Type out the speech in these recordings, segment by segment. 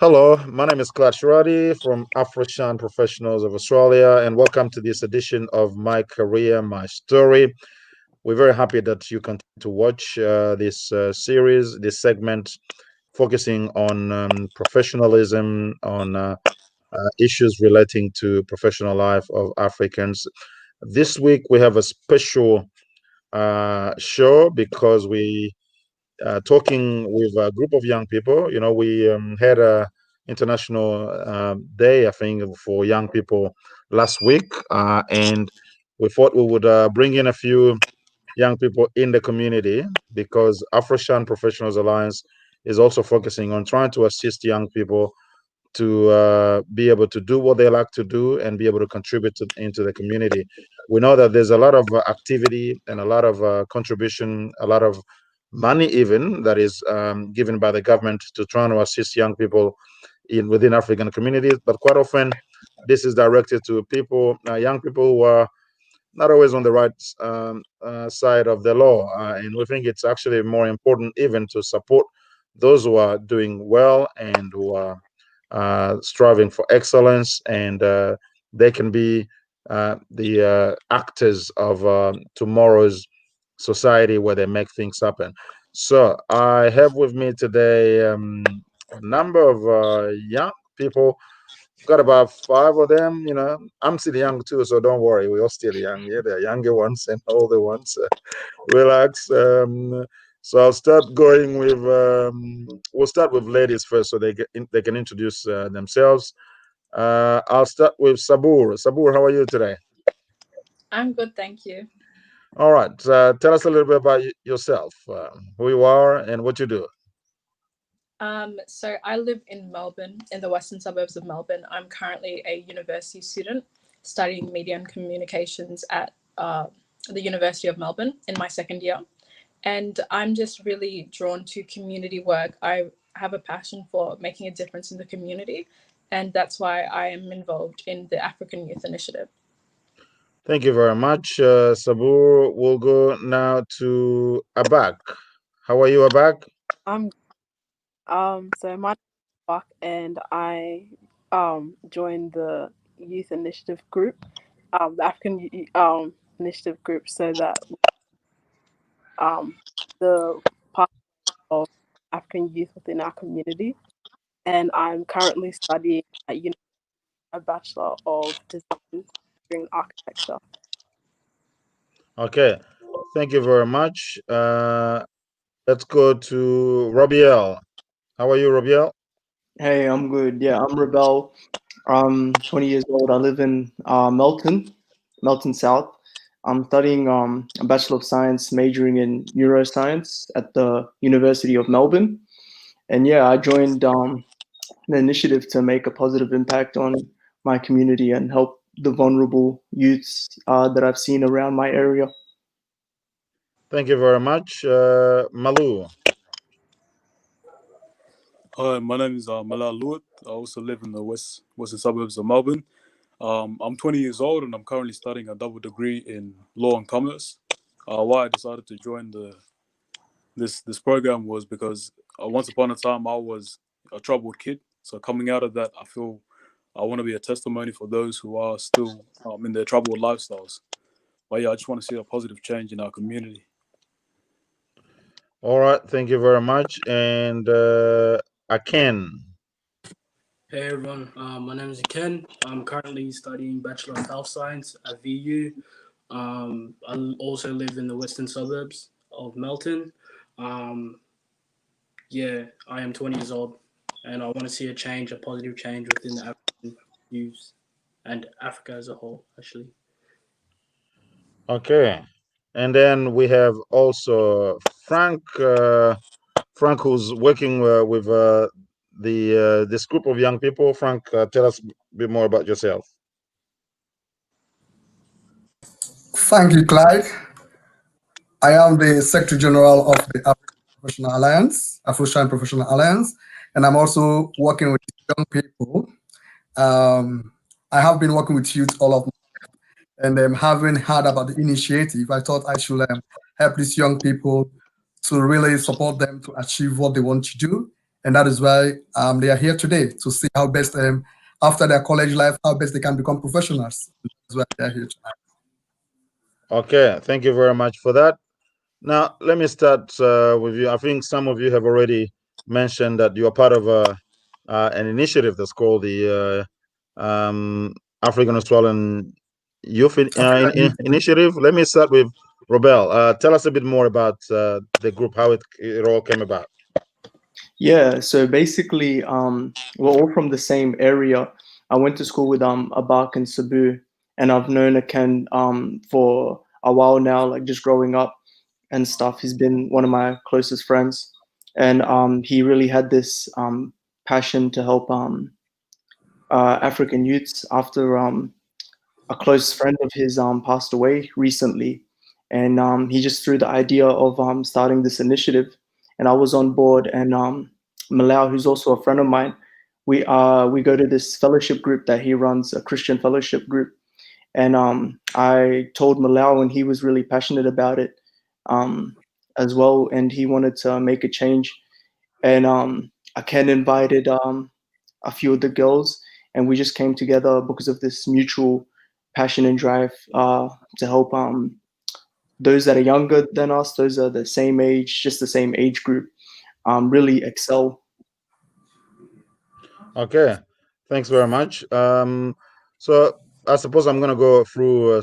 Hello, my name is Clash Roddy from AFROSHINE Professionals of Australia, and welcome to this edition of My Career, My Story. We're very happy that you continue to watch this series, this segment, focusing on professionalism, on issues relating to professional life of Africans. This week we have a special show because we talking with a group of young people. We had a international day, I think, for young people last week, and we thought we would bring in a few young people in the community because Afroshan Professionals Alliance is also focusing on trying to assist young people to be able to do what they like to do and be able to contribute into the community. We know that there's a lot of activity and a lot of contribution, a lot of money even that is given by the government to trying to assist young people in within African communities. But quite often, this is directed to people, young people who are not always on the right side of the law. And we think it's actually more important even to support those who are doing well and who are striving for excellence, and they can be the actors of tomorrow's society where they make things happen. So I have with me today a number of young people. Got about five of them. I'm still young too, so don't worry. We're all still young. Yeah, the younger ones and older ones. Relax. So I'll start going with. We'll start with ladies first, so they can introduce themselves. I'll start with Sabur. Sabur, how are you today? I'm good, thank you. All right. Tell us a little bit about yourself, who you are, and what you do. So I live in Melbourne, in the western suburbs of Melbourne. I'm currently a university student studying media and communications at the University of Melbourne in my second year. And I'm just really drawn to community work. I have a passion for making a difference in the community, and that's why I am involved in the African Youth Initiative. Thank you very much, Sabur. We'll go now to Abak. How are you, Abak? I'm so my name is Buck and I joined the youth initiative group, the initiative group, so that um the part of African youth within our community. And I'm currently studying at a Bachelor of Design during architecture. Okay. Thank you very much. Let's go to Robiel. How are you, Robiel? Hey, I'm good. Yeah, I'm Rebel. I'm 20 years old. I live in Melton South. I'm studying a Bachelor of Science, majoring in neuroscience at the University of Melbourne. And yeah, I joined the initiative to make a positive impact on my community and help the vulnerable youths that I've seen around my area. Thank you very much. Malu. Hi, my name is Malal Luat. I also live in the western suburbs of Melbourne. I'm 20 years old and I'm currently studying a double degree in law and commerce. Why I decided to join this program was because once upon a time I was a troubled kid. So coming out of that, I feel I want to be a testimony for those who are still in their troubled lifestyles. But yeah, I just want to see a positive change in our community. All right. Thank you very much. And Aken. Hey everyone, my name is Ken. I'm currently studying Bachelor of Health Science at VU. I also live in the western suburbs of Melton. Um, yeah, I am 20 years old and I want to see a change, a positive change within the African youth and Africa as a whole, actually. Okay. And then we have also Frank. Frank, who's working with the this group of young people. Frank, tell us a bit more about yourself. Thank you, Clyde. I am the Secretary General of the African Professional Alliance, AFROSHINE Professional Alliance, and I'm also working with young people. I have been working with youth all of my life, and having heard about the initiative, I thought I should help these young people to really support them to achieve what they want to do And that is why they are here today to see how best, after their college life, how best they can become professionals. That's why they are here tonight. Okay, thank you very much for that. Now, let me start with you. I think some of you have already mentioned that you are part of an initiative that's called the African Australian Youth Initiative. Let me start with Robel. Tell us a bit more about the group, how it all came about. Yeah, so basically, we're all from the same area. I went to school with Abak and Sabu, and I've known Aken for a while now, like just growing up and stuff. He's been one of my closest friends, and he really had this passion to help African youths after a close friend of his passed away recently, and he just threw the idea of starting this initiative, and I was on board. And Malau, who's also a friend of mine, we go to this fellowship group that he runs, a Christian fellowship group, and I told Malau, and he was really passionate about it as well, and he wanted to make a change, and I Ken invited a few of the girls, and we just came together because of this mutual passion and drive to help those that are younger than us, those are the same age, just the same age group, really excel. Okay, thanks very much. So I suppose I'm going to go through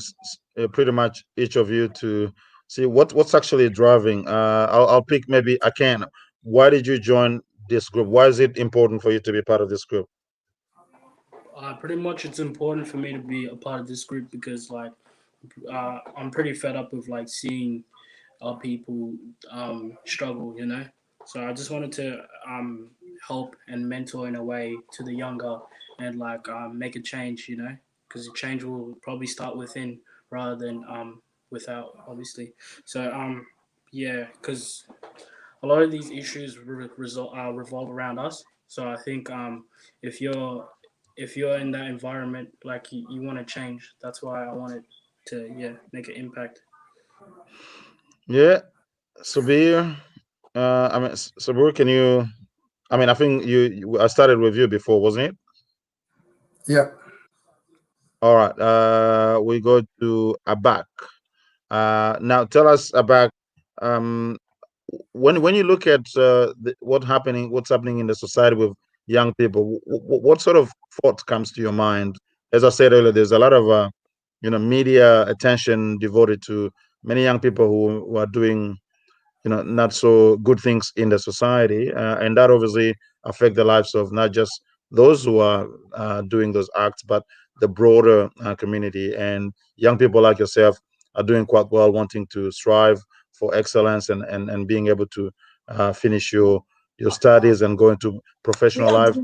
pretty much each of you to see what's actually driving. I'll pick maybe Aken. Why did you join this group? Why is it important for you to be part of this group? Pretty much, it's important for me to be a part of this group because, like, I'm pretty fed up with like seeing people struggle. You know, so I just wanted to help and mentor in a way to the younger and like make a change. You know, because the change will probably start within rather than without, obviously. So yeah, because a lot of these issues revolve around us. So I think if you're if you're in that environment, like you want to change. That's why I wanted to make an impact. Yeah, Sabir. I mean, Sabir, can you? I mean, I think I started with you before, wasn't it? Yeah. All right. We go to Abak. Now, tell us about um, when you look at what's happening in the society with young people. What sort of thought comes to your mind? As I said earlier, there's a lot of media attention devoted to many young people who are doing not so good things in the society, and that obviously affect the lives of not just those who are doing those acts, but the broader community. And young people like yourself are doing quite well, wanting to strive for excellence and being able to finish your studies and go into professional life.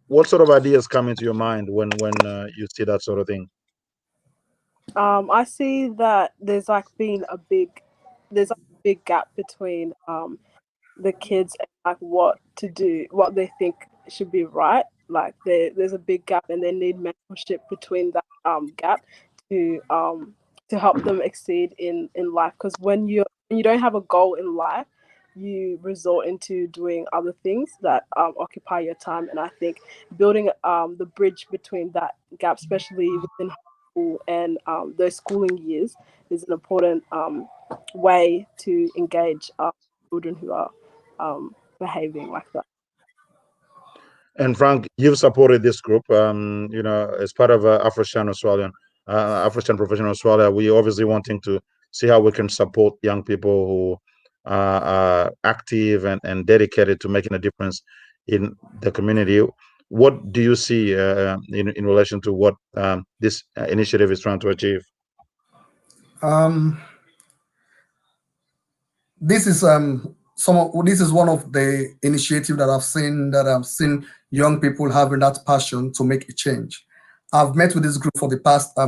What sort of ideas come into your mind when you see that sort of thing? I see that there's like a big gap between the kids and like what to do, what they think should be right. Like there's a big gap, and they need mentorship between that gap to help them exceed in life. Because when you don't have a goal in life, you resort into doing other things that occupy your time. And I think building the bridge between that gap, especially within school and those schooling years, is an important way to engage children who are behaving like that. And Frank, you've supported this group, as part of Afroshan Professional Australia. We obviously wanting to see how we can support young people who are active and dedicated to making a difference in the community. What do you see in relation to what this initiative is trying to achieve? Um, this is this is one of the initiative that I've seen young people having that passion to make a change. I've met with this group for the past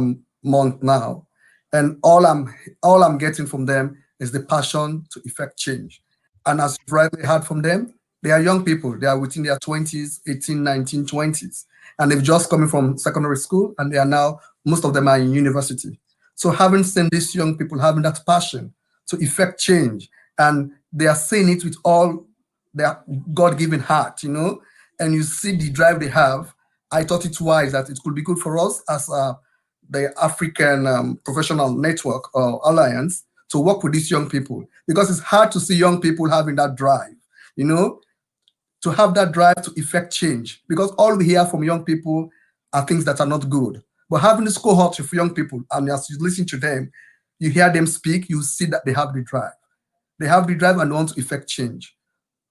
month now, and all I'm getting from them is the passion to effect change. And as you've rightly heard from them, they are young people. They are within their 20s, 18, 19, 20s, and they've just coming from secondary school, and they are now, most of them are in university. So having seen these young people having that passion to effect change, and they are saying it with all their God-given heart, and you see the drive they have. I thought it wise that it could be good for us as the African Professional Network or Alliance to work with these young people, because it's hard to see young people having that drive, you know, to have that drive to effect change, because all we hear from young people are things that are not good. But having this cohort of young people, and as you listen to them, you hear them speak, you see that they have the drive. They have the drive and want to effect change.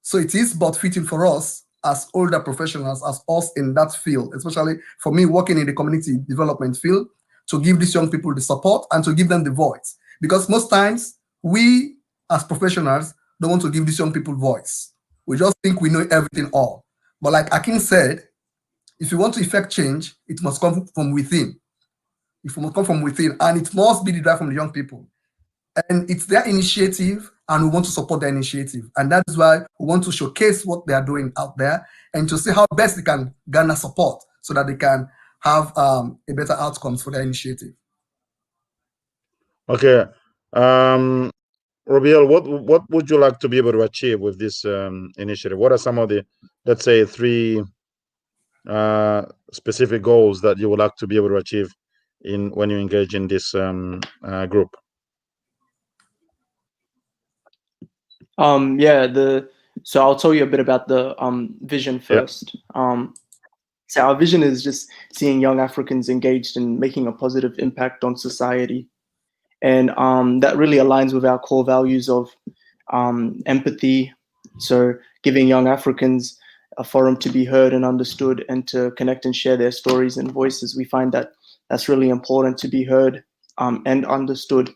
So it is but fitting for us as older professionals, as us in that field, especially for me working in the community development field, to give these young people the support and to give them the voice. Because most times we as professionals don't want to give these young people voice. We just think we know everything all. But like Akin said, if you want to effect change, it must come from within. It must come from within, and it must be the drive from the young people. And it's their initiative, and we want to support their initiative. And that is why we want to showcase what they are doing out there and to see how best they can garner support so that they can have a better outcomes for their initiative. Okay. Robiel, what would you like to be able to achieve with this initiative? What are some of the, let's say, three specific goals that you would like to be able to achieve in when you engage in this group? So I'll tell you a bit about the vision first. So our vision is just seeing young Africans engaged in making a positive impact on society. And that really aligns with our core values of empathy. So giving young Africans a forum to be heard and understood and to connect and share their stories and voices. We find that that's really important, to be heard and understood.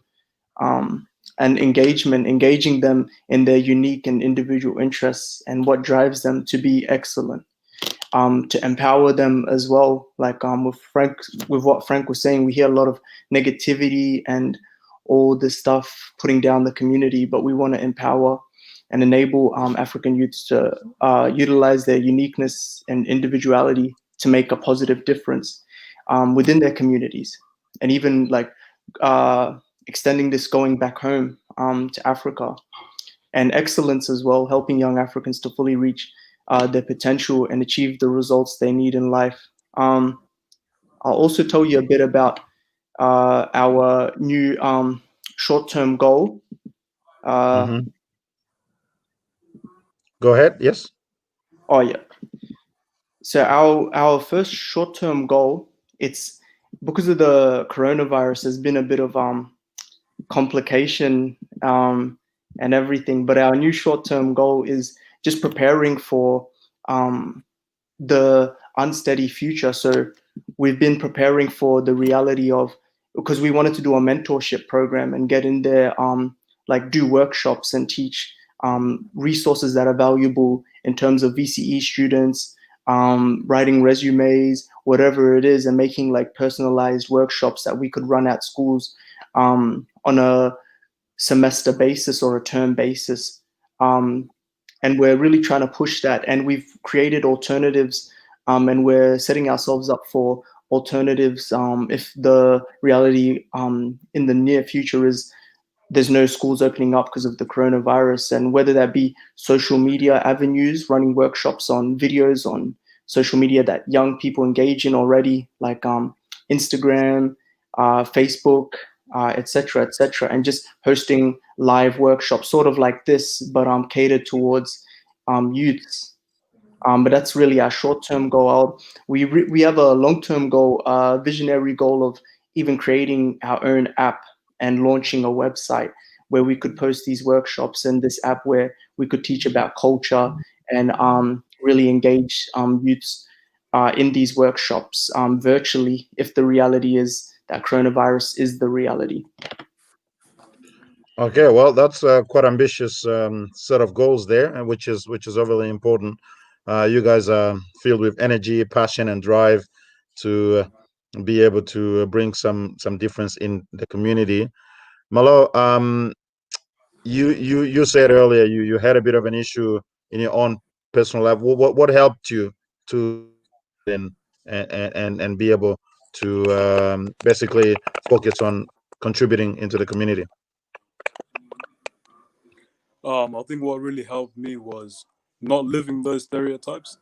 And engaging them in their unique and individual interests and what drives them to be excellent. To empower them as well, like with what Frank was saying, we hear a lot of negativity and all this stuff putting down the community, but we want to empower and enable African youths to utilize their uniqueness and individuality to make a positive difference within their communities, and even like extending this going back home to Africa. And excellence as well, helping young Africans to fully reach their potential and achieve the results they need in life. I'll also tell you a bit about our new short-term goal. Go ahead. Yes. Oh yeah. So our first short-term goal, it's because of the coronavirus, there's been a bit of complication and everything. But our new short-term goal is just preparing for the unsteady future. So we've been preparing for the reality of, because we wanted to do a mentorship program and get in there, like do workshops and teach resources that are valuable in terms of VCE students, writing resumes, whatever it is, and making like personalized workshops that we could run at schools on a semester basis or a term basis. And we're really trying to push that. And we've created alternatives, and we're setting ourselves up for alternatives if the reality in the near future is there's no schools opening up because of the coronavirus, and whether that be social media avenues, running workshops on videos on social media that young people engage in already, like Instagram, Facebook, etc., and just hosting live workshops, sort of like this, but catered towards youths. But that's really our short-term goal. We have a long-term goal, visionary goal of even creating our own app and launching a website where we could post these workshops, and this app where we could teach about culture and really engage youths in these workshops virtually, if the reality is that coronavirus is the reality. Okay, well, that's a quite ambitious set of goals there, and which is overly important. You guys are filled with energy, passion, and drive to be able to bring some difference in the community. Malo, you said earlier you had a bit of an issue in your own personal life. What helped you to and be able to basically focus on contributing into the community? I think what really helped me was not living those stereotypes.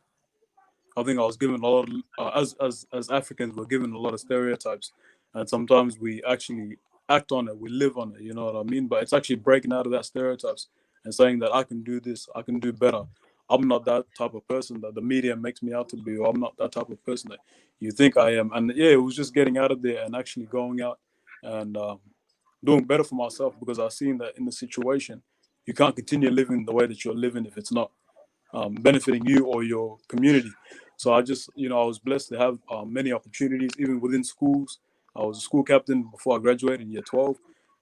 I think I was given a lot of, as Africans, we're given a lot of stereotypes, and sometimes we actually act on it, we live on it. You know what I mean? But it's actually breaking out of that stereotypes and saying that I can do this, I can do better. I'm not that type of person that the media makes me out to be, or I'm not that type of person that you think I am. And yeah, it was just getting out of there and actually going out and doing better for myself, because I've seen that in the situation, you can't continue living the way that you're living if it's not benefiting you or your community. So I just, I was blessed to have many opportunities, even within schools. I was a school captain before I graduated in year 12.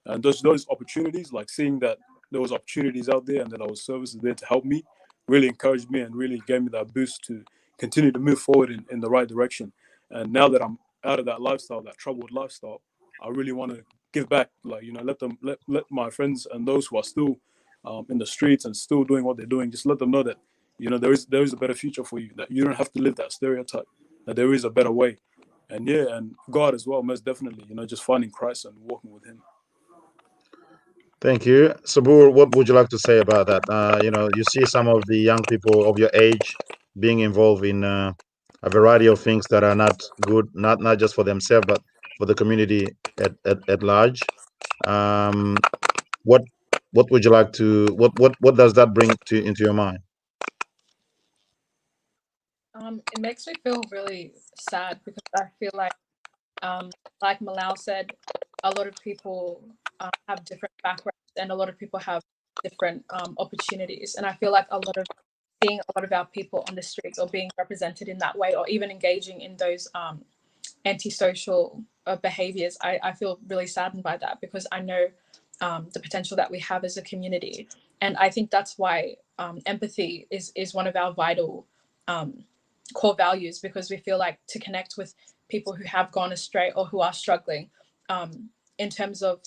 And those opportunities, like seeing that there was opportunities out there and that there was services there to help me, really encouraged me and really gave me that boost to continue to move forward in the right direction. And now that I'm out of that lifestyle, that troubled lifestyle, I really want to give back, like, let my friends and those who are still in the streets and still doing what they're doing, just let them know that there is a better future for you, that you don't have to live that stereotype, that there is a better way. And yeah, and God as well, most definitely, just finding Christ and walking with him. Thank you. Sabur, what would you like to say about that? You see some of the young people of your age being involved in a variety of things that are not good, not just for themselves, but for the community at large. Um, what what would you like to what does that bring to into your mind? It makes me feel really sad because I feel like Malal said, a lot of people have different backgrounds and a lot of people have different opportunities. And I feel like seeing a lot of our people on the streets or being represented in that way or even engaging in those antisocial behaviors, I feel really saddened by that because I know the potential that we have as a community. And I think that's why empathy is one of our vital core values, because we feel like to connect with people who have gone astray or who are struggling in terms of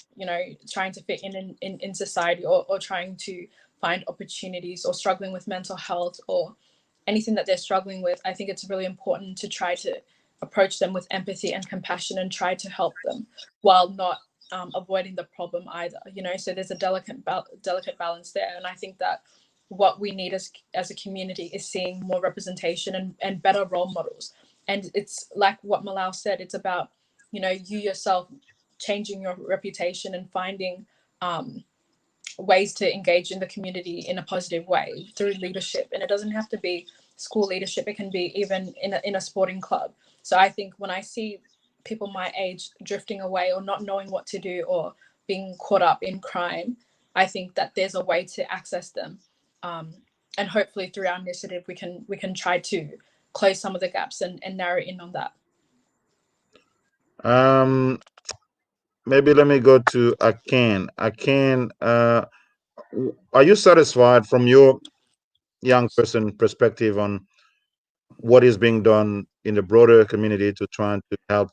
trying to fit in society, or trying to find opportunities, or struggling with mental health or anything that they're struggling with. I think it's really important to try to approach them with empathy and compassion and try to help them while not avoiding the problem either. So there's a delicate balance there, and I think that what we need as a community is seeing more representation and better role models. And it's like what Malal said, it's about you yourself changing your reputation and finding ways to engage in the community in a positive way through leadership. And it doesn't have to be school leadership, it can be even in a sporting club. So I think when I see people my age drifting away or not knowing what to do or being caught up in crime, I think that there's a way to access them, and hopefully through our initiative we can try to close some of the gaps and narrow in on that. Um, Maybe let me go to Akin. Akin, are you satisfied from your young person perspective on what is being done in the broader community to try to help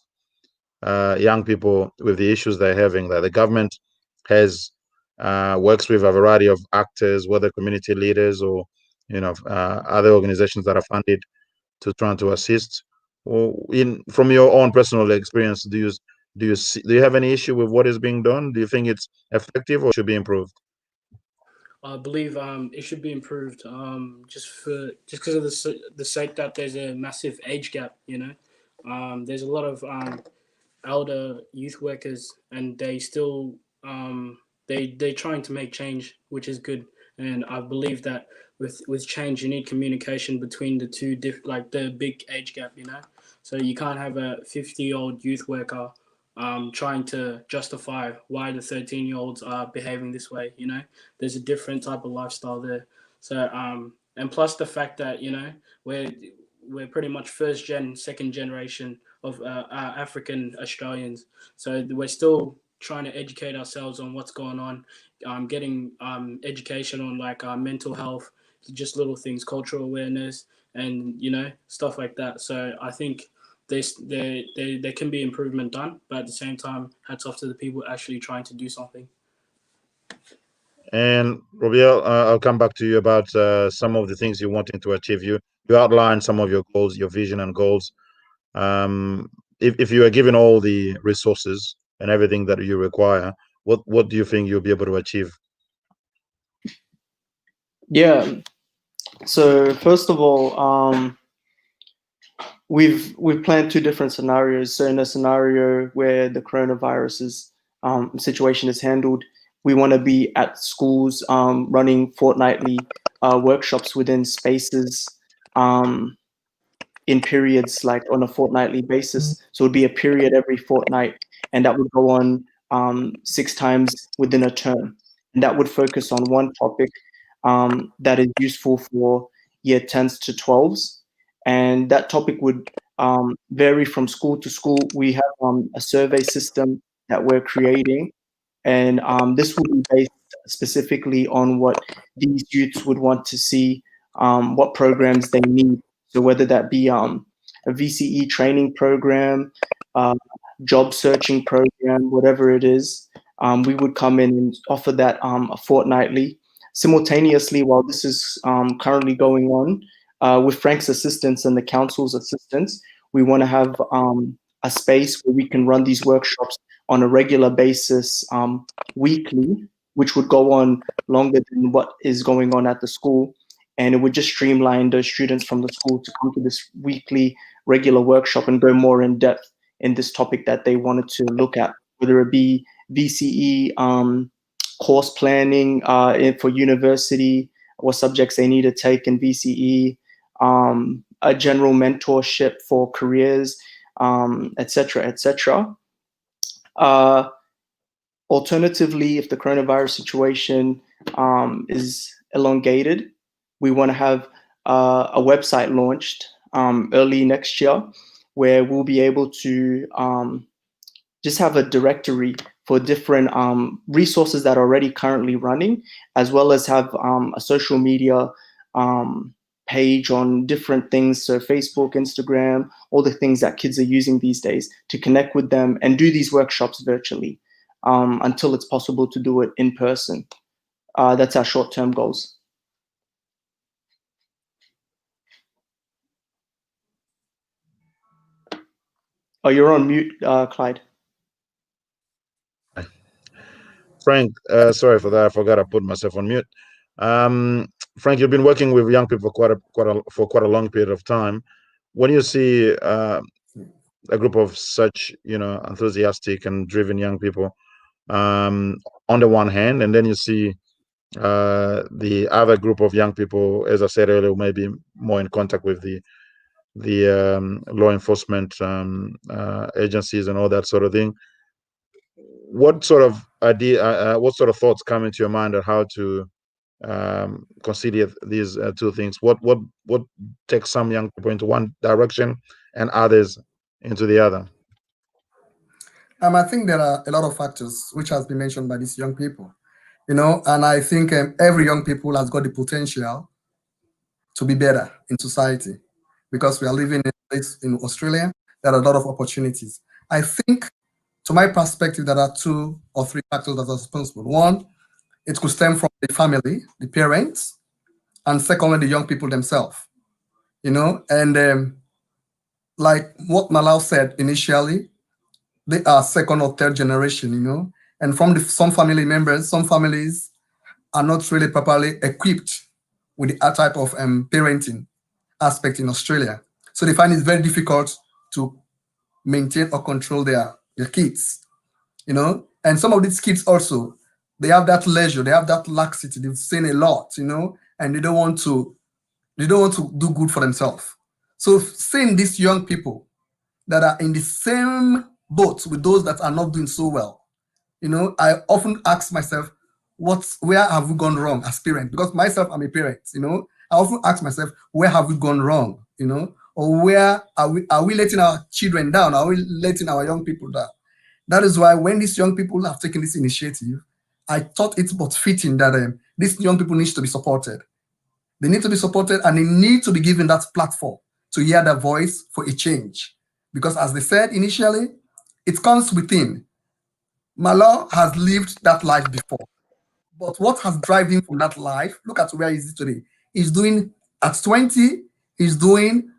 young people with the issues they're having? That the government has works with a variety of actors, whether community leaders or other organizations that are funded to try to assist. Or from your own personal experience, do you have any issue with what is being done? Do you think it's effective or should be improved? I believe it should be improved. Just because of the sake that there's a massive age gap. There's a lot of elder youth workers, and they still they're trying to make change, which is good. And I believe that with change, you need communication between the two like the big age gap. So you can't have a 50-year-old youth worker trying to justify why the 13-year-olds are behaving this way. There's a different type of lifestyle there. So and plus the fact that we're pretty much first gen, second generation of African Australians. So we're still trying to educate ourselves on what's going on, getting education on like mental health, just little things, cultural awareness, and stuff like that. So I think there can be improvement done, but at the same time, hats off to the people actually trying to do something. And Robiel, I'll come back to you about some of the things you're wanting to achieve. You outlined some of your goals, your vision and goals. Um, if you are given all the resources and everything that you require, what do you think you'll be able to achieve? Yeah, So first of all, we've planned two different scenarios. So in a scenario where the coronavirus situation is handled, we want to be at schools running fortnightly workshops within spaces in periods, like on a fortnightly basis. So it would be a period every fortnight, and that would go on 6 times within a term. And that would focus on one topic that is useful for year 10s to 12s. And that topic would vary from school to school. We have a survey system that we're creating, and this will be based specifically on what these youths would want to see, what programs they need. So whether that be a VCE training program, uh, job searching program, whatever it is, we would come in and offer that fortnightly. Simultaneously, while this is currently going on, with Frank's assistance and the council's assistance, we want to have a space where we can run these workshops on a regular basis, weekly, which would go on longer than what is going on at the school. And it would just streamline those students from the school to come to this weekly regular workshop and go more in depth in this topic that they wanted to look at, whether it be VCE, course planning for university, what subjects they need to take in VCE, a general mentorship for careers, etc., etc. Alternatively, if the coronavirus situation is elongated, we want to have a website launched early next year where we'll be able to just have a directory for different resources that are already currently running, as well as have a social media page on different things. So Facebook, Instagram, all the things that kids are using these days to connect with them and do these workshops virtually until it's possible to do it in person. That's our short-term goals. Oh, you're on mute, Clyde. Frank, sorry for that. I forgot I put myself on mute. Frank, you've been working with young people for quite a long period of time. When you see a group of such, enthusiastic and driven young people, on the one hand, and then you see the other group of young people, as I said earlier, maybe more in contact with the law enforcement agencies and all that sort of thing. What sort of idea, what sort of thoughts come into your mind on how to consider these two things? What takes some young people into one direction and others into the other? I think there are a lot of factors which has been mentioned by these young people, and I think every young people has got the potential to be better in society because we are living in Australia. There are a lot of opportunities. I think, to my perspective, there are 2 or 3 factors that are responsible. One, it could stem from the family, the parents, and secondly, the young people themselves. And like what Malau said initially, they are second or third generation, and from some family members, some families are not really properly equipped with the type of parenting aspect in Australia. So they find it very difficult to maintain or control their kids, And some of these kids also, they have that leisure, they have that laxity, they've seen a lot, and they don't want to do good for themselves. So seeing these young people that are in the same boat with those that are not doing so well, I often ask myself, where have we gone wrong as parents? Because myself, I'm a parent, I often ask myself, where have we gone wrong, or where are we letting our children down? Are we letting our young people down? That is why when these young people have taken this initiative, I thought it's but fitting that these young people need to be supported. They need to be supported and they need to be given that platform to hear their voice for a change. Because as they said initially, it comes within. Malo has lived that life before. But what has driven him from that life? Look at where he is today. He's doing, at 20, he's doing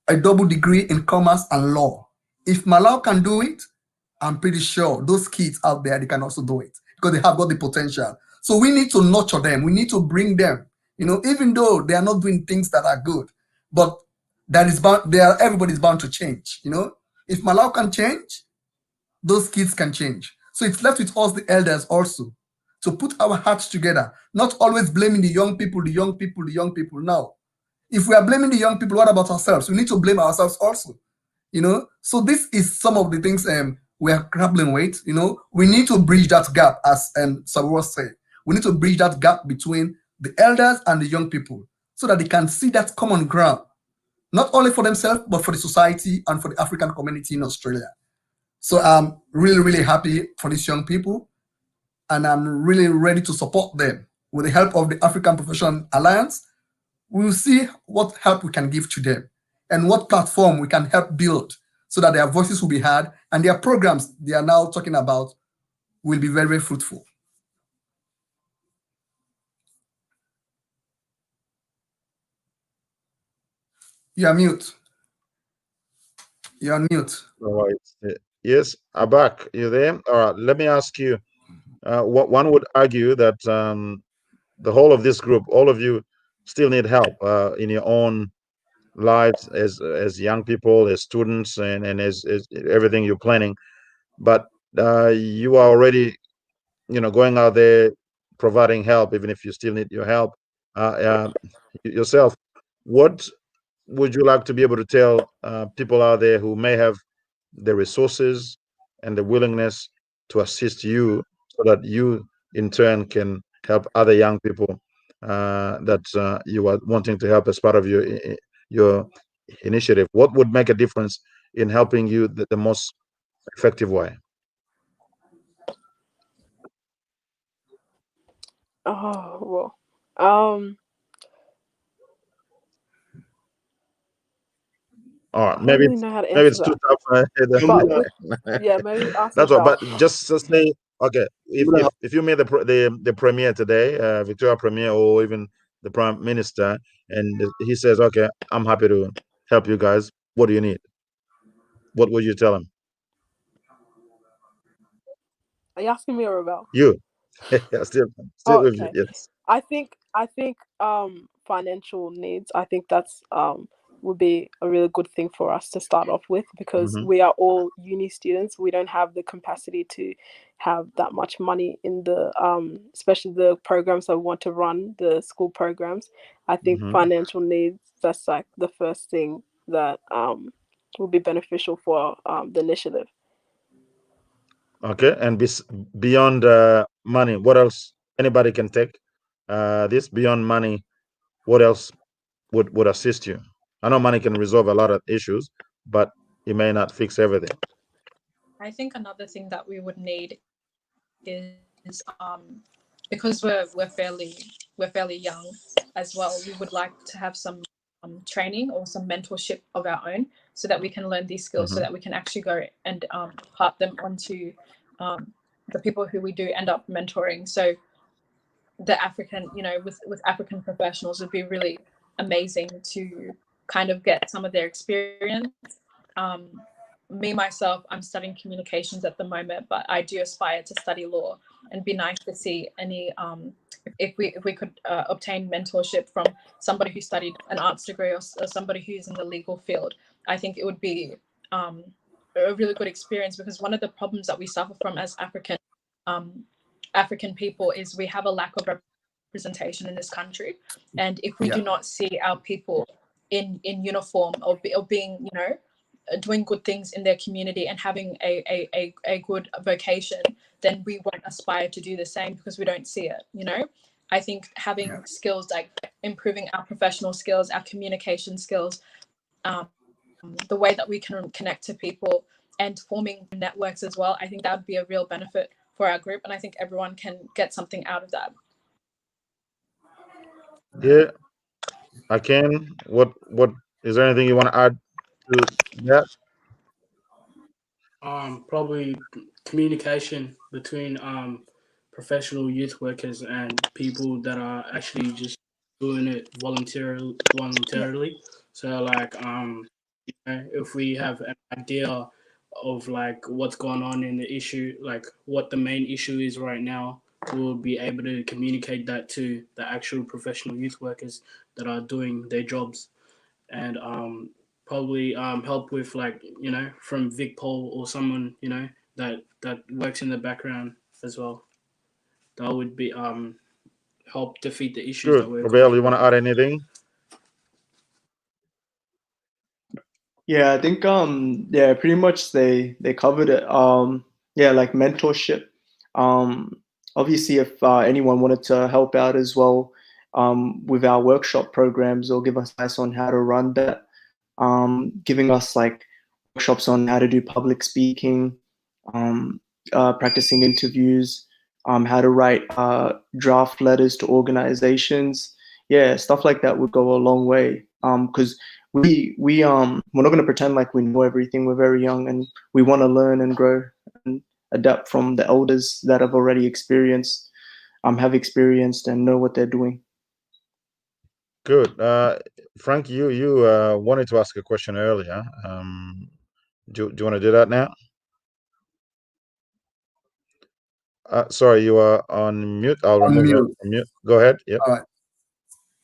a double degree in commerce and law. If Malau can do it, I'm pretty sure those kids out there, they can also do it because they have got the potential. So we need to nurture them. We need to bring them Even though they are not doing things that are good, but everybody's bound to change. If Malau can change, those kids can change. So it's left with us, the elders, also, to put our hearts together, not always blaming the young people, the young people, the young people. Now, if we are blaming the young people, what about ourselves? We need to blame ourselves also. So this is some of the things we are grappling with. We need to bridge that gap, as Sabu said. We need to bridge that gap between the elders and the young people so that they can see that common ground, not only for themselves, but for the society and for the African community in Australia. So I'm really, really happy for these young people, and I'm really ready to support them. With the help of the African Professional Alliance, we'll see what help we can give to them and what platform we can help build so that their voices will be heard and their programs they are now talking about will be very, very fruitful. You are mute. You're on mute. All right. Yes, Abak, you there? All right. Let me ask you. What one would argue that the whole of this group, all of you, still need help in your own lives as young people, as students, and as everything you're planning. But you are already, going out there providing help, even if you still need your help yourself. What would you like to be able to tell people out there who may have the resources and the willingness to assist you so that you in turn can help other young people that you are wanting to help as part of your initiative? What would make a difference in helping you the most effective way? Oh well. Um, All right, I don't really know how to answer it's too that. tough. But with yeah, maybe ask That's all. Michelle. But just say, okay, if you made the premier today, Victoria Premier, or even the Prime Minister, and he says, okay, I'm happy to help you guys. What do you need? What would you tell him? Are you asking me or Rebel? You, yeah, still Oh, with you. okay. Yes. I think financial needs. I think that's would be a really good thing for us to start off with because Hmm. we are all uni students. We don't have the capacity to have that much money in the especially the programs that we want to run, the school programs. I think Hmm. financial needs, that's like the first thing that will be beneficial for the initiative. Okay, and beyond money, what else? Anybody can take this beyond money. What else would assist you? I know money can resolve a lot of issues, but it may not fix everything. I think another thing that we would need is because we're fairly young as well. We would like to have some training or some mentorship of our own, so that we can learn these skills, so Hmm. that we can actually go and impart them onto the people who we do end up mentoring. So the African, with African professionals, would be really amazing to kind of get some of their experience. Um, Me myself, I'm studying communications at the moment, but I do aspire to study law, and be nice to see any if we could obtain mentorship from somebody who studied an arts degree, or somebody who's in the legal field. I think it would be um, a really good experience, because one of the problems that we suffer from as um, African people is we have a lack of representation in this country, and if we Yeah. do not see our people in uniform, or being, doing good things in their community and having a good vocation, then we won't aspire to do the same, because we don't see it. I think Yeah. having skills like improving our professional skills, our communication skills, the way that we can connect to people, and forming networks as well, I think that would be a real benefit for our group, and I think everyone can get something out of that. Yeah, I can. What is there anything you want to add to that? Probably communication between professional youth workers and people that are actually just doing it voluntarily. So like if we have an idea of like what's going on in the issue, like what the main issue is right now, we'll be able to communicate that to the actual professional youth workers that are doing their jobs, and probably help with, like, from Vic Pol or someone that works in the background as well. That would be help defeat the issues Good. that we're Robel, you confronted want to with. add anything? Yeah, I think yeah, pretty much they covered it. Yeah, like mentorship. Um Obviously if anyone wanted to help out as well with our workshop programs or give us advice on how to run that, giving us like workshops on how to do public speaking, um practicing interviews, how to write draft letters to organizations. Yeah, stuff like that would go a long way. Because we're not going to pretend like we know everything. We're very young and we want to learn and grow and adapt from the elders that have already experienced, have experienced and know what they're doing. Good. Frank, you wanted to ask a question earlier. Do you want to do that now? Sorry, you are on mute. I'll On remove you mute. from mute. Go ahead. Yep. All right.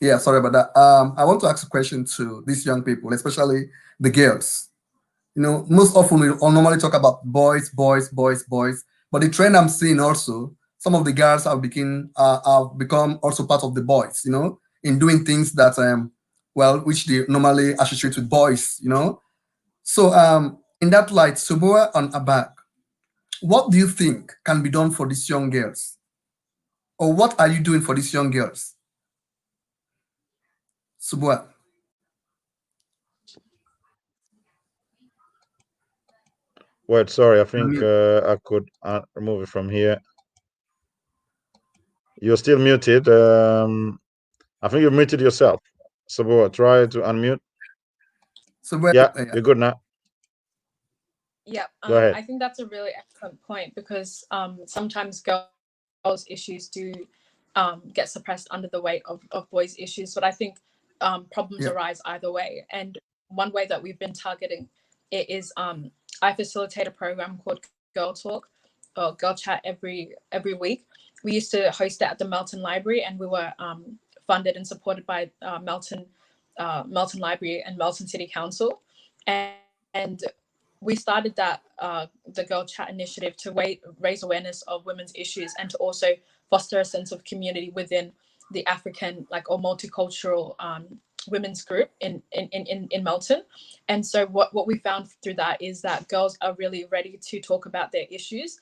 Yeah, sorry about that. I want to ask a question to these young people, especially the girls. Most often we all normally talk about boys, boys, boys, boys. But the trend I'm seeing also, some of the girls have become also part of the boys, in doing things that which they normally associate with boys. So in that light, Subua and Abak, what do you think can be done for these young girls? Or what are you doing for these young girls? Subua. Wait, sorry. I think Mute. I could remove it from here. You're still muted. I think you've muted yourself. So try to unmute. Subua, Yeah, yeah. you're good now. Yeah, Go ahead. I think that's a really excellent point, because sometimes girls' issues do get suppressed under the weight of boys' issues. But I think problems Yeah. arise either way. And one way that we've been targeting it is I facilitate a program called Girl Talk or Girl Chat every week. We used to host it at the Melton Library, and we were funded and supported by Melton Library and Melton City Council. And we started that the Girl Chat initiative to raise awareness of women's issues and to also foster a sense of community within the African or multicultural women's group in Melton. And so what we found through that is that girls are really ready to talk about their issues,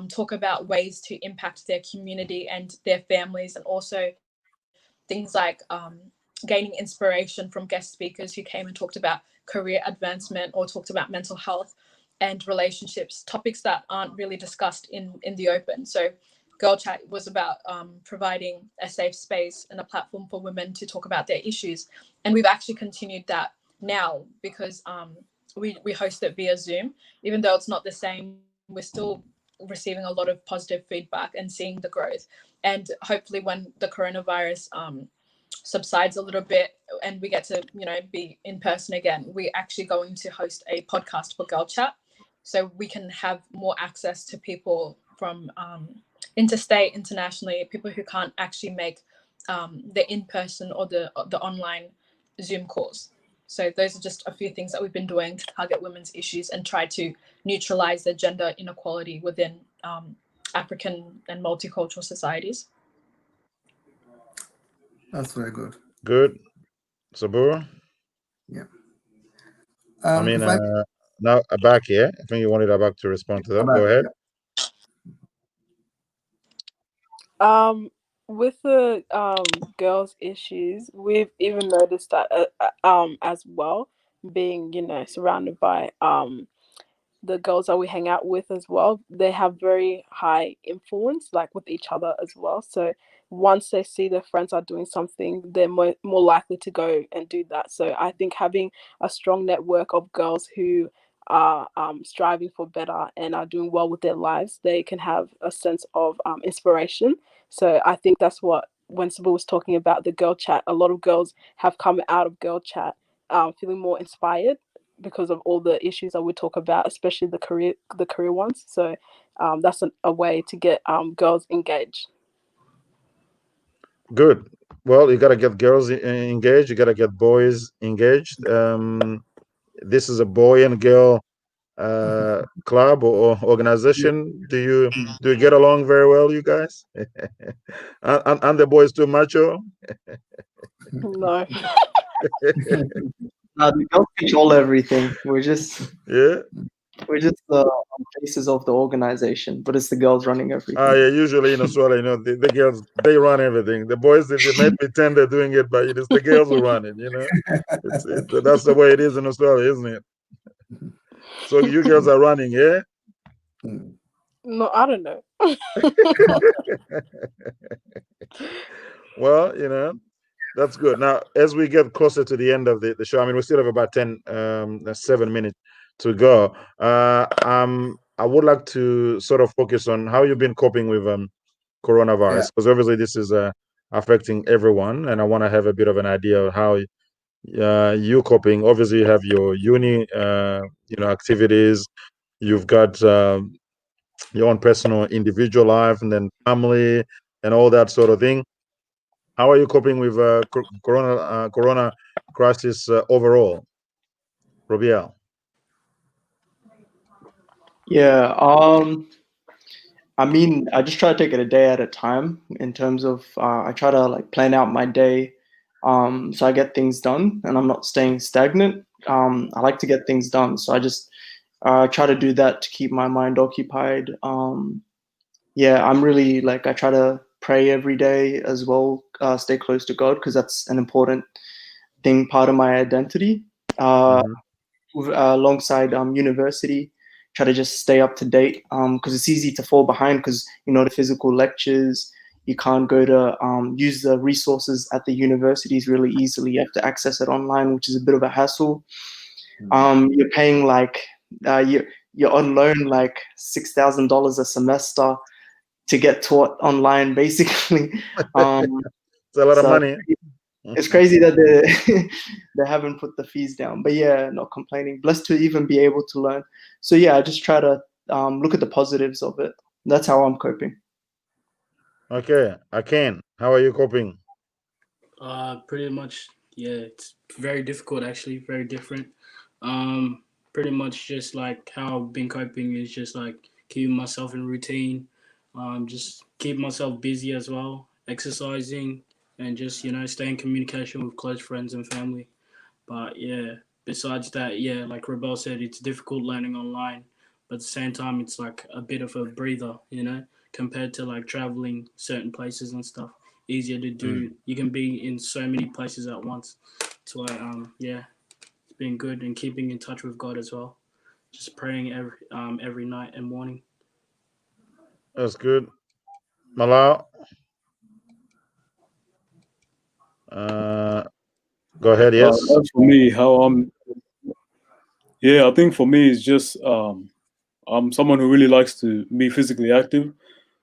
talk about ways to impact their community and their families, and also things like gaining inspiration from guest speakers who came and talked about career advancement or talked about mental health and relationships, topics that aren't really discussed in the open. So Girl Chat was about providing a safe space and a platform for women to talk about their issues. And we've actually continued that now, because we host it via Zoom. Even though it's not the same, we're still receiving a lot of positive feedback and seeing the growth. And hopefully when the coronavirus subsides a little bit and we get to be in person again, we're actually going to host a podcast for Girl Chat, so we can have more access to people from interstate, internationally, people who can't actually make the in-person or the online Zoom calls. So those are just a few things that we've been doing to target women's issues and try to neutralize the gender inequality within African and multicultural societies. That's very good. Good. Sabur? Yeah. I mean, If I now Abak here. I think you wanted Abak to respond to that. back, Go ahead. With the girls' issues, we've even noticed that as well, being surrounded by the girls that we hang out with as well, they have very high influence, like with each other as well. So once they see their friends are doing something, they're more likely to go and do that. So I think having a strong network of girls who are striving for better and are doing well with their lives, they can have a sense of inspiration. So I think that's what, when Sybil was talking about the girl chat, a lot of girls have come out of girl chat feeling more inspired because of all the issues that we talk about, especially the career ones. So that's a way to get girls engaged. Good. Well, you got to get girls engaged. You got to get boys engaged. This is a boy and girl club or organization. Do you get along very well, you guys? And the boys too macho? No. The girls control everything. Yeah. We're just the faces of the organization, but it's the girls running everything. Yeah. Usually in Australia, the girls they run everything. The boys they may pretend they're doing it, but it is the girls who run it. That's the way it is in Australia, isn't it? So you girls are running, yeah? No, I don't know. Well, that's good. Now, as we get closer to the end of the show, I mean, we still have about 7 minutes to go. I would like to sort of focus on how you've been coping with Yeah. coronavirus, because obviously this is affecting everyone, and I want to have a bit of an idea of how you coping. Obviously, you have your uni, activities. You've got your own personal, individual life, and then family, and all that sort of thing. How are you coping with corona crisis overall, Robiel? Yeah. I mean, I just try to take it a day at a time in terms of I try to like plan out my day, so I get things done and I'm not staying stagnant. I like to get things done, so I just try to do that to keep my mind occupied. Yeah, I'm really like I try to pray every day as well, stay close to God because that's an important thing, part of my identity. Uh, Hmm. Alongside university, try to just stay up to date because it's easy to fall behind because the physical lectures you can't go to use the resources at the universities really easily. You have to access it online, which is a bit of a hassle. You're paying like you're on loan like $6,000 a semester to get taught online, basically. Um, It's a lot of so money. it's crazy that they they haven't put the fees down. But yeah, not complaining. Blessed to even be able to learn. So yeah, I just try to look at the positives of it. That's how I'm coping. Okay, I can. How are you coping? Pretty much, yeah. It's very difficult, actually. Very different. Um, Pretty much just like how I've been coping is just like keeping myself in routine. Just keeping myself busy as well, exercising, and just stay in communication with close friends and family. But yeah, besides that, yeah, like Rebel said, it's difficult learning online, but at the same time, it's like a bit of a breather, compared to like traveling certain places and stuff. Easier to Mm. do. You can be in so many places at once. So yeah, it's been good and keeping in touch with God as well. Just praying every night and morning. That's good. Malau, uh, go ahead. Yes. As for me, how yeah, I think for me it's just I'm someone who really likes to be physically active.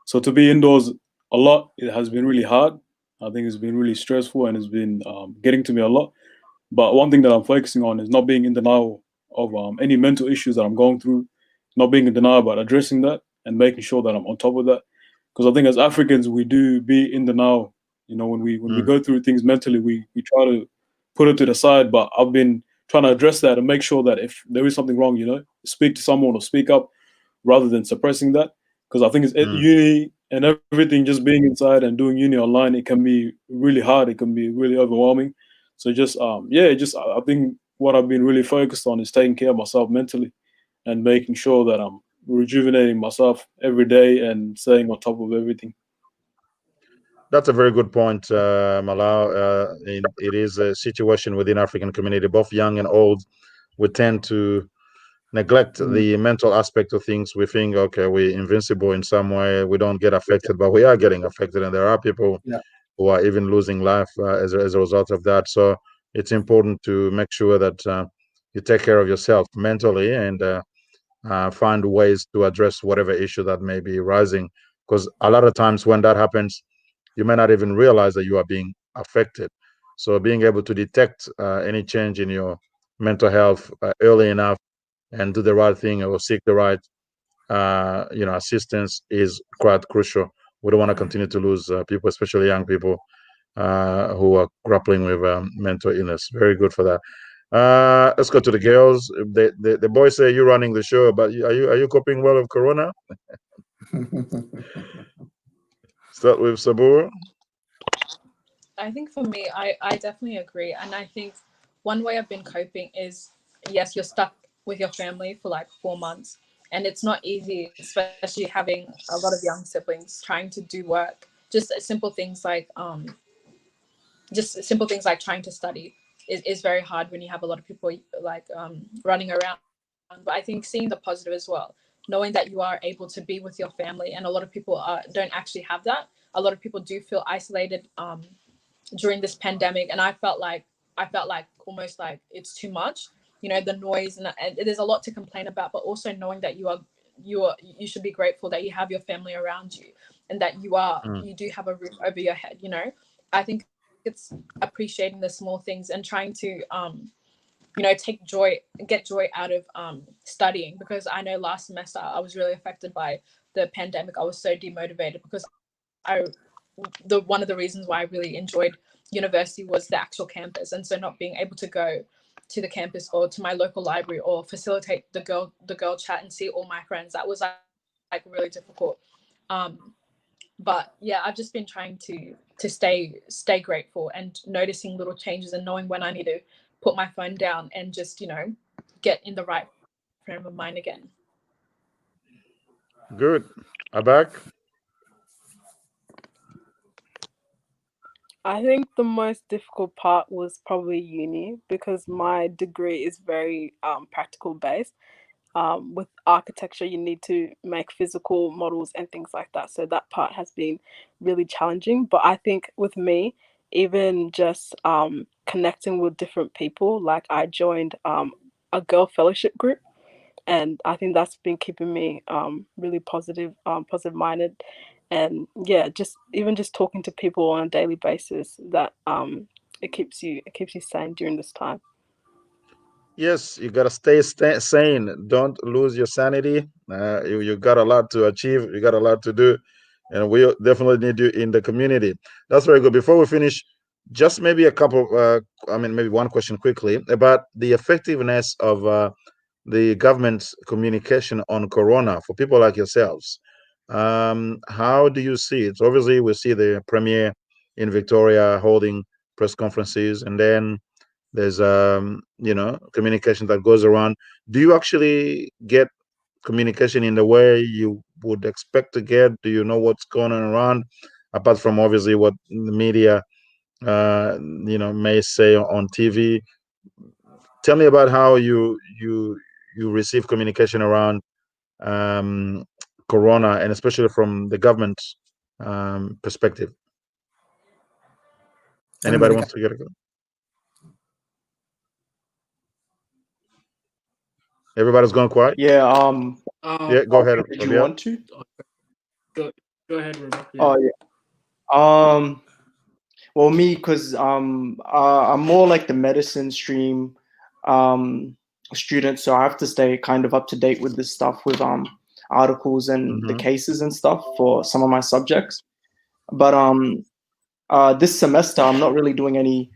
So to be indoors a lot, it has been really hard. I think it's been really stressful and it's been getting to me a lot. But one thing that I'm focusing on is not being in denial of any mental issues that I'm going through, not being in denial about addressing that and making sure that I'm on top of that. Because I think as Africans, we do be in denial. When we Mm. go through things mentally, we try to put it to the side. But I've been trying to address that and make sure that if there is something wrong, speak to someone or speak up rather than suppressing that. Because I think it's at Mm. uni and everything just being inside and doing uni online, it can be really hard. It can be really overwhelming. So just yeah, just I think what I've been really focused on is taking care of myself mentally and making sure that I'm rejuvenating myself every day and staying on top of everything. That's a very good point, Malau. It is a situation within African community, both young and old. We tend to neglect the mental aspect of things. We think, okay, we're invincible in some way. We don't get affected, but we are getting affected, and there are people Yeah. who are even losing life as a result of that. So it's important to make sure that you take care of yourself mentally and find ways to address whatever issue that may be rising. Because a lot of times when that happens, you may not even realize that you are being affected. So being able to detect any change in your mental health early enough and do the right thing or seek the right assistance is quite crucial. We don't want to continue to lose people, especially young people, who are grappling with mental illness. Very good for that. Let's go to the girls. The boys say you're running the show, but are you coping well with Corona? Start with Sabur. I think for me, I definitely agree. And I think one way I've been coping is, yes, you're stuck with your family for like 4 months. And it's not easy, especially having a lot of young siblings trying to do work. Just simple things like trying to study is very hard when you have a lot of people like running around. But I think seeing the positive as well, knowing that you are able to be with your family, and a lot of people don't actually have that. A lot of people do feel isolated during this pandemic, and I felt like almost like it's too much, the noise, and there's a lot to complain about, but also knowing that you should be grateful that you have your family around you, and that you do have a roof over your head. I think it's appreciating the small things and trying to get joy out of studying, because I know last semester I was really affected by the pandemic. I was so demotivated because one of the reasons why I really enjoyed university was the actual campus, and so not being able to go to the campus or to my local library or facilitate the girl chat and see all my friends, that was like really difficult. um but yeah, I've just been trying to stay grateful and noticing little changes and knowing when I need to put my phone down and just get in the right frame of mind again. Good. Abak. I think the most difficult part was probably uni because my degree is very practical based. With architecture, you need to make physical models and things like that. So that part has been really challenging. But I think with me, even just connecting with different people, like I joined a girl fellowship group, and I think that's been keeping me really positive minded, and yeah, just talking to people on a daily basis, that it keeps you sane during this time. Yes, you gotta stay sane. Don't lose your sanity. You got a lot to achieve. You got a lot to do, and we definitely need you in the community. That's very good. Before we finish, just maybe a couple. I mean, maybe one question quickly about the effectiveness of the government's communication on Corona for people like yourselves. How do you see it? Obviously, we see the premier in Victoria holding press conferences, and then there's communication that goes around. Do you actually get communication in the way you would expect to get? Do you know what's going on around, apart from obviously what the media may say on TV? Tell me about how you receive communication around um, Corona, and especially from the government perspective. Anybody Anybody can. wants to get a go? Everybody's going quiet. Yeah. Yeah, go ahead, Did you Rabia. want to? Go, go ahead, Rebecca. Yeah. Oh yeah. Well, me, because I'm more like the medicine stream um student, so I have to stay kind of up to date with this stuff with articles and the Hmm. cases and stuff for some of my subjects. But this semester I'm not really doing any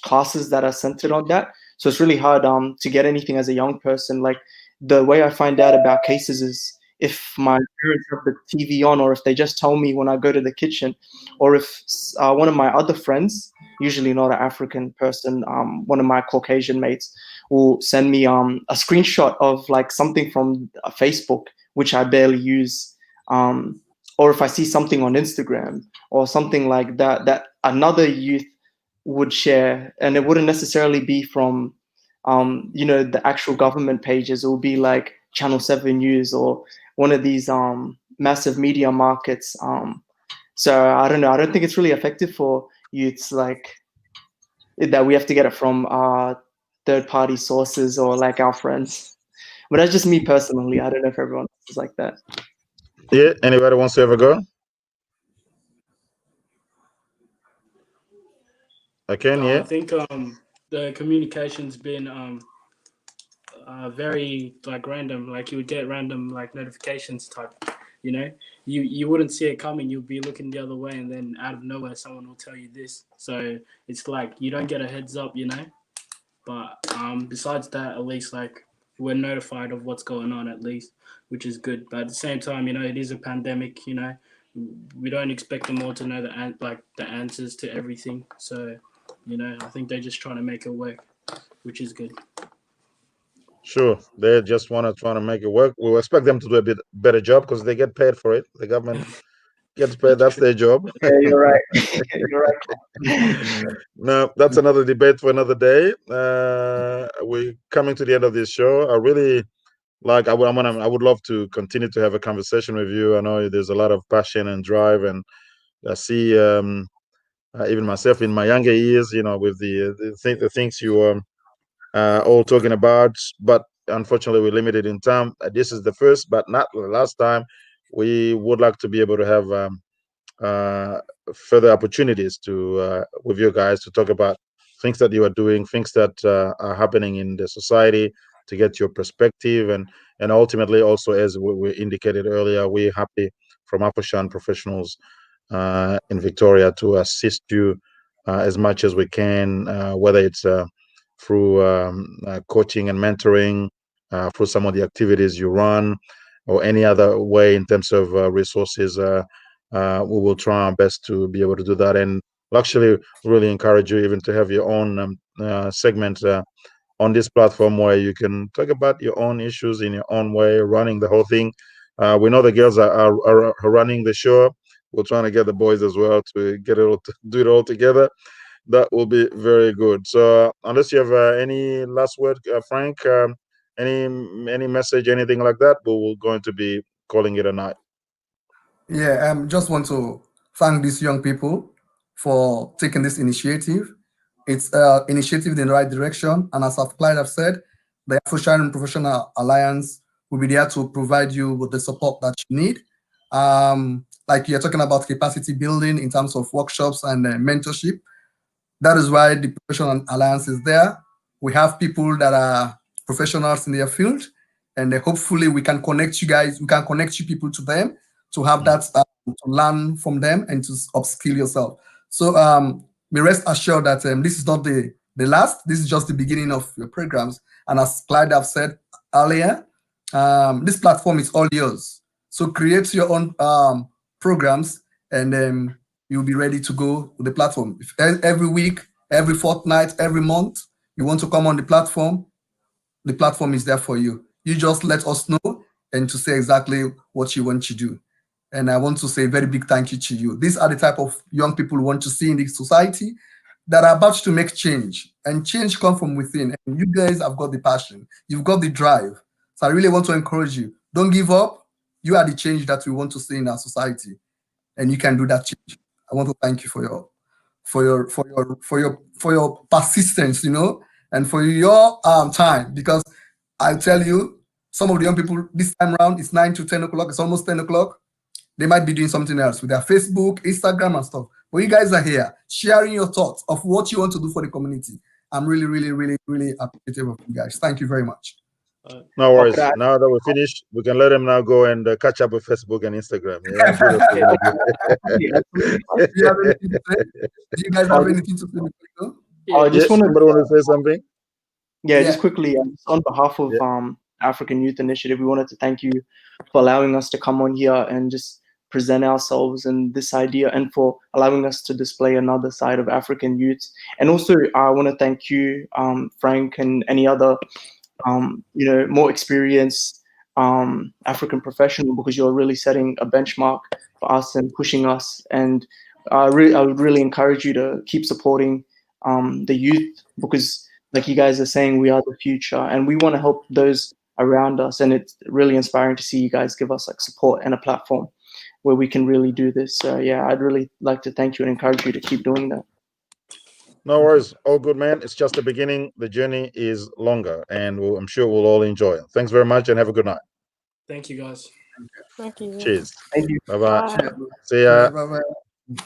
classes that are centered on that, so it's really hard to get anything as a young person. Like, the way I find out about cases is if my parents have the TV on, or if they just tell me when I go to the kitchen, or if one of my other friends, usually not an African person, one of my Caucasian mates, will send me a screenshot of like something from Facebook, which I barely use, or if I see something on Instagram or something like that that another youth would share, and it wouldn't necessarily be from the actual government pages. It would be like Channel 7 News or one of these massive media markets. So I don't know. I don't think it's really effective for youths, like that. We have to get it from third party sources or like our friends. But that's just me personally. I don't know if everyone else is like that. Yeah, anybody wants to ever go? I can, I yeah. think the communication's been very like random. Like you would get random like notifications type You know, you wouldn't see it coming. You'll be looking the other way, and then out of nowhere, someone will tell you this. So it's like you don't get a heads up, you know. But besides that, at least like we're notified of what's going on at least, which is good. But at the same time, you know, it is a pandemic. You know, we don't expect them all to know the answers to everything. So, you know, I think they're just trying to make it work, which is good. Sure, they just want to try to make it work. We'll expect them to do a bit better job because they get paid for it. The government gets paid. That's their job. Yeah, you're right. You're right. No, that's another debate for another day. We're coming to the end of this show. I really like. I would love to continue to have a conversation with you. I know there's a lot of passion and drive, and I see even myself in my younger years, you know, with the things you all talking about. But unfortunately, we're limited in time. This is the first, but not the last time. We would like to be able to have uh, further opportunities to with you guys to talk about things that you are doing, things that are happening in the society, to get your perspective, and ultimately also, as we indicated earlier, we're happy from AFROSHINE professionals in Victoria to assist you as much as we can, whether it's through coaching and mentoring, through some of the activities you run, or any other way in terms of resources. We will try our best to be able to do that, and we'll actually really encourage you even to have your own segment on this platform where you can talk about your own issues in your own way, running the whole thing. We know the girls are running the show. We're trying to get the boys as well to do it all together. That will be very good. So, unless you have any last word, Frank, any message, anything like that, we're going to be calling it a night. Yeah, just want to thank these young people for taking this initiative. It's an initiative in the right direction, and as Clyde have said, the AfroShine Professional Alliance will be there to provide you with the support that you need. Like you're talking about capacity building in terms of workshops and mentorship. That is why the Professional Alliance is there. We have people that are professionals in their field, and hopefully we can connect you guys. We can connect you people to them to have that to learn from them and to upskill yourself. So be rest assured that this is not the last. This is just the beginning of your programs. And as Clyde have said earlier, this platform is all yours. So create your own programs, and you'll be ready to go with the platform. If every week, every fortnight, every month, you want to come on the platform is there for you. You just let us know and to say exactly what you want to do. And I want to say a very big thank you to you. These are the type of young people we want to see in the society that are about to make change. And change comes from within. And you guys have got the passion. You've got the drive. So I really want to encourage you. Don't give up. You are the change that we want to see in our society. And you can do that change. I want to thank you for your persistence, and for your time, because I tell you, some of the young people this time around it's 9 to 10 o'clock, it's almost 10 o'clock. They might be doing something else with their Facebook, Instagram, and stuff. But you guys are here sharing your thoughts of what you want to do for the community. I'm really, really, really, really appreciative of you guys. Thank you very much. No worries. Okay. Now that we're finished, we can let them now go and catch up with Facebook and Instagram. Yeah, do what you want to do. Do you have anything to say? Do you guys have anything to say before you go? I Yeah, just want somebody want to say something? Yeah, Yeah. just quickly, on behalf of African Youth Initiative, we wanted to thank you for allowing us to come on here and just present ourselves and this idea, and for allowing us to display another side of African youths. And also, I want to thank you, Frank, and any other, more experienced African professional, because you're really setting a benchmark for us and pushing us. And I would really encourage you to keep supporting the youth, because like you guys are saying, we are the future and we want to help those around us. And it's really inspiring to see you guys give us like support and a platform where we can really do this. So yeah, I'd really like to thank you and encourage you to keep doing that. No worries. All good, man. It's just the beginning. The journey is longer, and I'm sure we'll all enjoy it. Thanks very much, and have a good night. Thank you, guys. Thank you. Cheers. Thank you. Bye bye. Bye. See ya. Bye-bye.